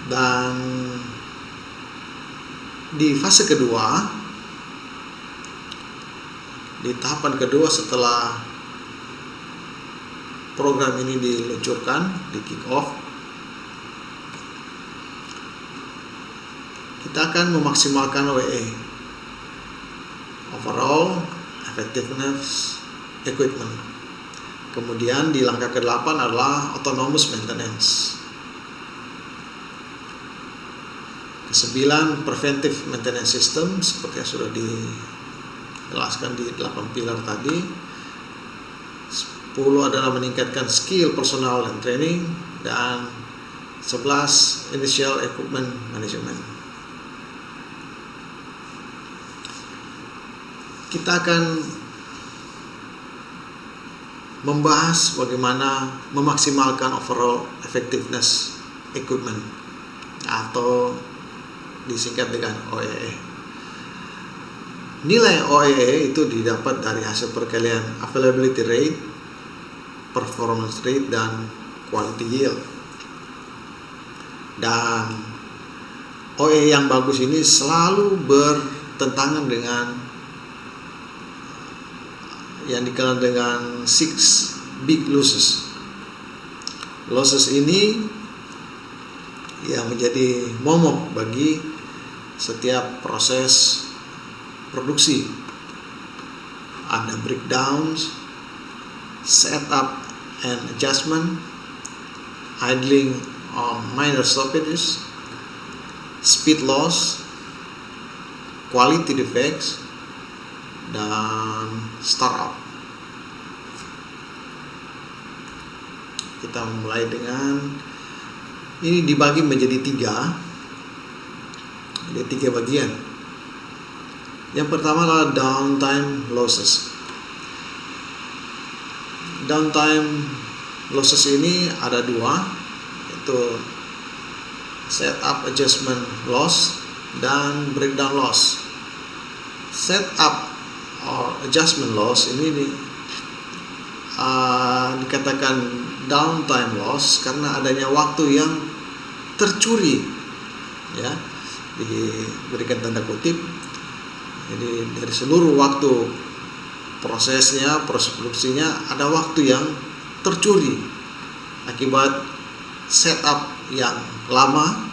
Dan di fase kedua, di tahapan kedua setelah program ini diluncurkan, di kick off, kita akan memaksimalkan OEE, overall effectiveness equipment. Kemudian di langkah ke-8 adalah autonomous maintenance. Ke-9 preventive maintenance system, seperti yang sudah dijelaskan di 8 pilar tadi. 10 adalah meningkatkan skill personal dan training, dan 11 initial equipment management. Kita akan membahas bagaimana memaksimalkan overall effectiveness equipment, atau disingkat dengan OEE. Nilai OEE itu didapat dari hasil perkalian availability rate, performance rate, dan quality yield. Dan OEE yang bagus ini selalu bertentangan dengan yang dikenal dengan 6 big losses. Losses ini yang menjadi momok bagi setiap proses produksi. Ada breakdowns, setup and adjustment, idling or minor stoppages, speed loss, quality defects, dan startup. Kita mulai dengan ini dibagi menjadi 3 bagian. Yang pertama adalah downtime losses. Downtime losses ini ada 2, yaitu setup adjustment loss dan breakdown loss. Setup or adjustment loss ini dikatakan downtime loss karena adanya waktu yang tercuri, ya, diberikan tanda kutip. Jadi dari seluruh waktu proses produksinya ada waktu yang tercuri akibat setup yang lama,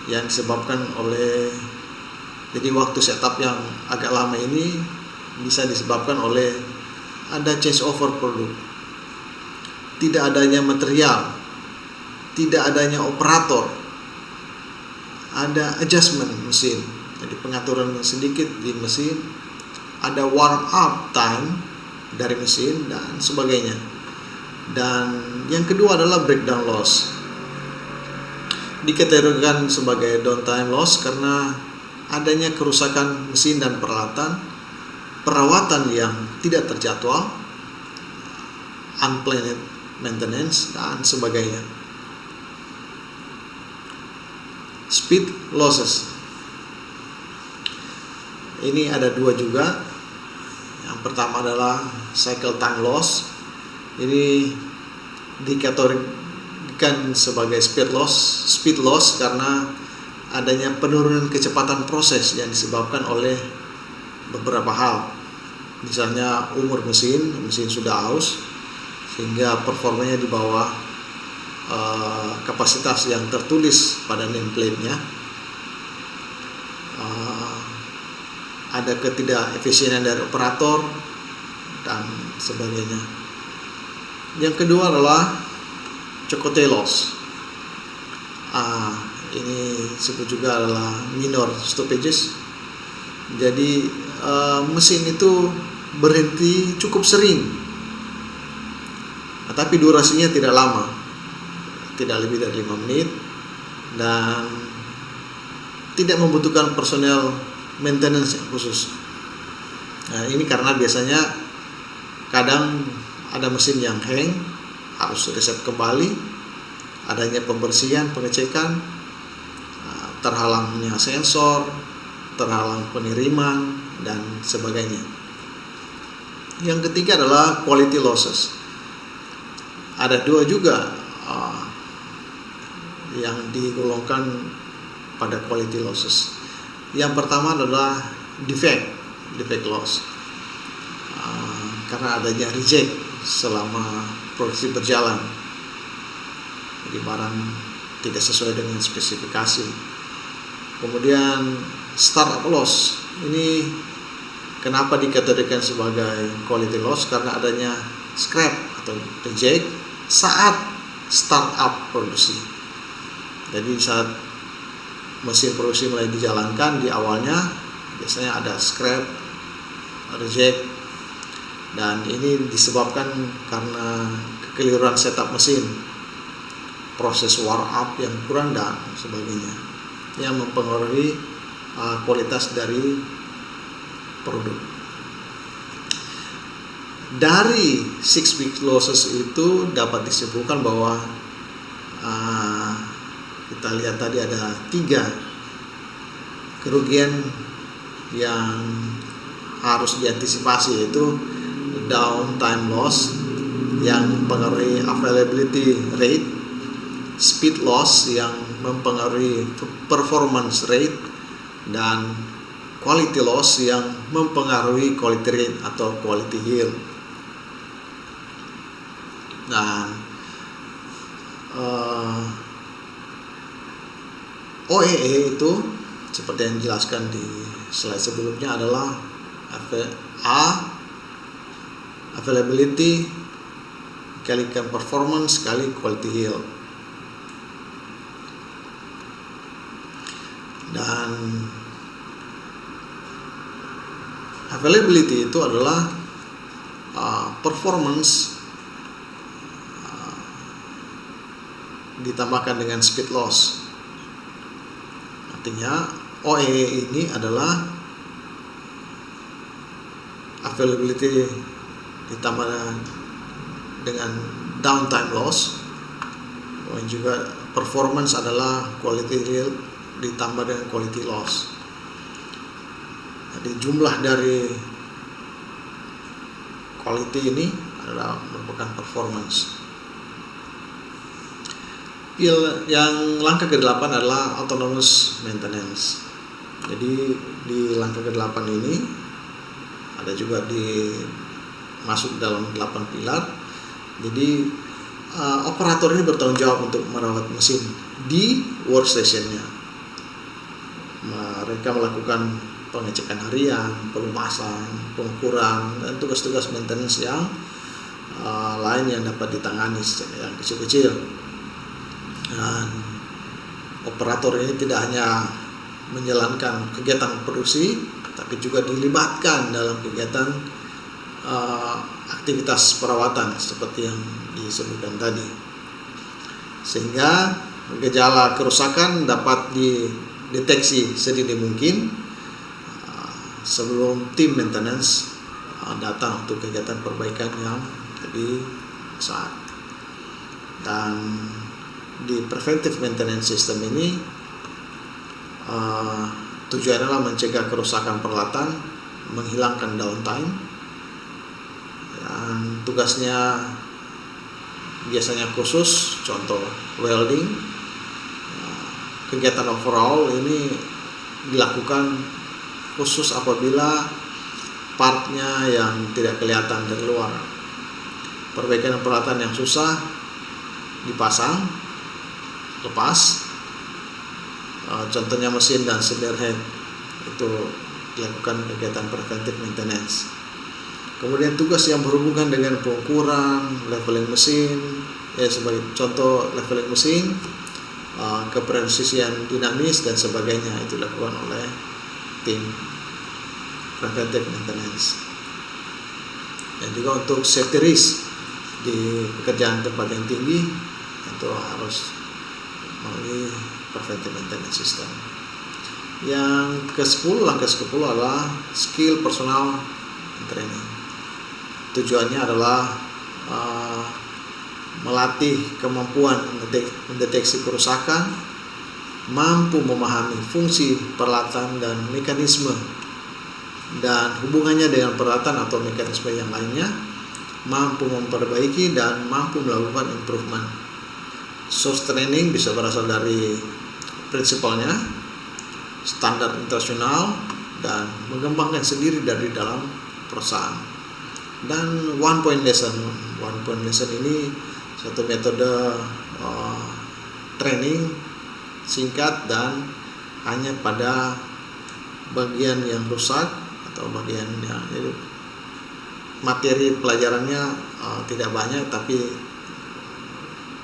yang disebabkan oleh, jadi waktu setup yang agak lama ini bisa disebabkan oleh ada change over produk, tidak adanya material, tidak adanya operator, ada adjustment mesin, jadi pengaturan sedikit di mesin, ada warm up time dari mesin, dan sebagainya. Dan yang kedua adalah breakdown loss. Dikategorikan sebagai downtime loss karena adanya kerusakan mesin dan peralatan, perawatan yang tidak terjadwal, unplanned maintenance, dan sebagainya. Speed losses ini ada 2 juga. Yang pertama adalah cycle time loss. Ini dikategorikan sebagai speed loss karena adanya penurunan kecepatan proses yang disebabkan oleh beberapa hal. Misalnya umur mesin sudah aus sehingga performanya di bawah kapasitas yang tertulis pada nameplate-nya. Ada ketidakefisienan dari operator dan sebagainya. Yang kedua adalah Chakotay loss. Ini disebut juga adalah minor stoppages. Jadi mesin itu berhenti cukup sering, tapi durasinya tidak lama, tidak lebih dari 5 menit, dan tidak membutuhkan personel maintenance yang khusus. Nah, ini karena biasanya kadang ada mesin yang hang, harus reset kembali, adanya pembersihan, pengecekan, terhalangnya sensor, terhalang pengiriman, dan sebagainya. Yang ketiga adalah quality losses. Ada 2 juga yang digolongkan pada quality losses. Yang pertama adalah defect loss, karena adanya reject selama produksi berjalan, jadi barang tidak sesuai dengan spesifikasi. Kemudian startup loss, ini kenapa dikategorikan sebagai quality loss? Karena adanya scrap atau reject saat startup produksi. Jadi saat mesin produksi mulai dijalankan, di awalnya biasanya ada scrap, reject, dan ini disebabkan karena kekeliruan setup mesin, proses war up yang kurang dan sebagainya, yang mempengaruhi kualitas dari produk. Dari 6 week losses itu dapat disimpulkan bahwa kita lihat tadi ada 3 kerugian yang harus diantisipasi, yaitu downtime loss yang mempengaruhi availability rate, speed loss yang mempengaruhi performance rate, dan quality loss yang mempengaruhi quality rate atau quality yield. Dan OEE itu seperti yang dijelaskan di slide sebelumnya adalah availability kalikan performance kali quality yield. Dan availability itu adalah performance ditambahkan dengan speed loss. Artinya OEE ini adalah availability ditambah dengan downtime loss, dan juga performance adalah quality yield ditambah dengan quality loss. Jadi jumlah dari quality ini adalah merupakan performance. Yang langkah ke-8 adalah autonomous maintenance. Jadi di langkah ke-8 ini ada juga masuk dalam 8 pilar. Jadi operator ini bertanggung jawab untuk merawat mesin di workstation-nya. Mereka melakukan pengecekan harian, pelumasan, pengukuran, dan tugas-tugas maintenance yang lain yang dapat ditangani yang kecil-kecil. Dan operator ini tidak hanya menjalankan kegiatan produksi, tapi juga dilibatkan dalam kegiatan aktivitas perawatan seperti yang disebutkan tadi, sehingga gejala kerusakan dapat dideteksi sedini mungkin sebelum tim maintenance datang untuk kegiatan perbaikan yang lebih saat. Dan di preventive maintenance system ini tujuannya adalah mencegah kerusakan peralatan, menghilangkan downtime, dan tugasnya biasanya khusus, contoh welding. Kegiatan overhaul ini dilakukan khusus apabila partnya yang tidak kelihatan dari luar. Perbaikan peralatan yang susah dipasang, lepas, contohnya mesin dan cylinder head, itu dilakukan kegiatan preventive maintenance. Kemudian tugas yang berhubungan dengan pengukuran, leveling mesin, sebagai contoh leveling mesin, kepresisian dinamis dan sebagainya, itu dilakukan oleh tim preventive maintenance. Dan juga untuk safety risk di pekerjaan tempat yang tinggi, itu harus melalui preventive maintenance system. Yang ke-10, langkah ke-10 adalah skill personal training. Tujuannya adalah melatih kemampuan mendeteksi kerusakan, mampu memahami fungsi peralatan dan mekanisme dan hubungannya dengan peralatan atau mekanisme yang lainnya, mampu memperbaiki dan mampu melakukan improvement. Source training bisa berasal dari prinsipalnya, standar internasional, dan mengembangkan sendiri dari dalam perusahaan. Dan one point lesson ini satu metode training singkat dan hanya pada bagian yang rusak atau bagian yang materi pelajarannya tidak banyak, tapi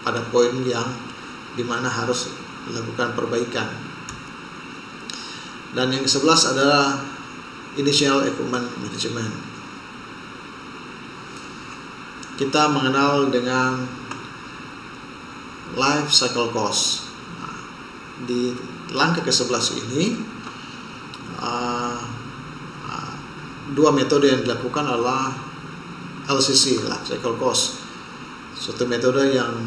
pada poin yang dimana harus melakukan perbaikan. Dan yang ke-11 adalah Initial Equipment Management. Kita mengenal dengan Life Cycle Cost. Nah, di langkah ke-11 ini dua metode yang dilakukan adalah LCC, Life Cycle Cost, suatu metode yang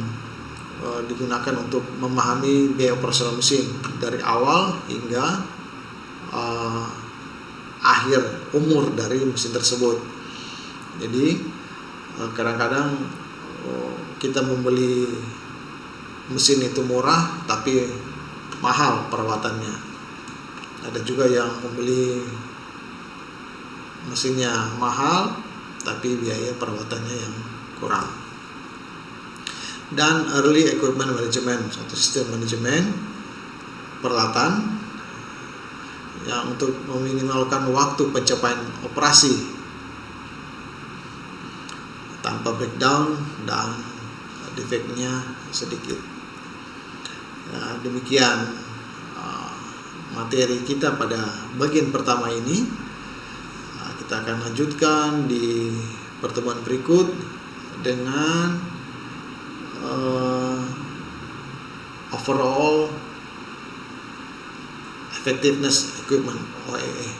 digunakan untuk memahami biaya operasional mesin dari awal hingga akhir umur dari mesin tersebut. Jadi kadang-kadang kita membeli mesin itu murah tapi mahal perawatannya. Ada juga yang membeli mesinnya mahal tapi biaya perawatannya yang kurang. Dan Early Equipment Management, suatu sistem manajemen peralatan yang untuk meminimalkan waktu pencapaian operasi tanpa breakdown dan defeknya sedikit. Ya, demikian materi kita pada bagian pertama ini. Kita akan lanjutkan di pertemuan berikut dengan overall effectiveness equipment, OEE.